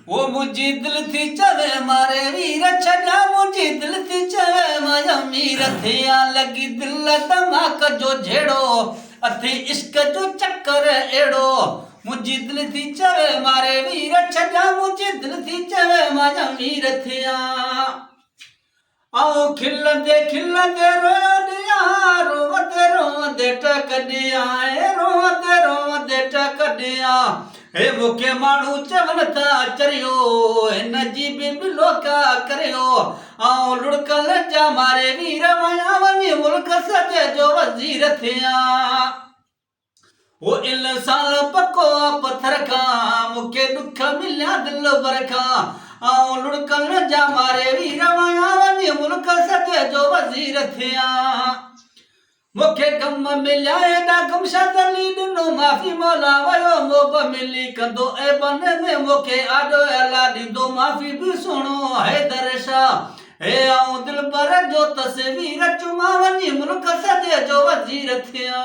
वो मुझी दिल थी चवे मारे वीर छड़ा मुझी दिल थी चवे माया मीर थिया लगी दिल दमाक जो झेड़ो अथी इश्क जो चक्कर एड़ो मुझी दिल थी चवे मारे वीर छड़ा मुझी दिल थी चवे माया मीर थिया आओ खिलंदे रोदिया रोवदे टकदिया रोवदे टकदिया हे मुखे माण्हू चवनि था चरियो हिन जी बिलो का करियो आओ लुड़कल जा मारे वीर वया वञी मुल्क सॼे जो वज़ीर थिया वो इंसान पको पत्थर खां मुखे दुख मिलिया दिल भर खां आओ लुड़कल जा मारे वीर वया वञी मुल्क सॼे जो वज़ीर थिया मुखे कम मिलिया एॾा गमशदली ॾिनो माफ़ी मौला वयो मोब मिली कंदो ऐं बन में मुखे आॾो अला ॾींदो माफ़ी बि सुणो हैदर शाह हे आऊं दिल पर जो तस्वीर चुमा वञी मुल्क सॼे जो वज़ीर थिया।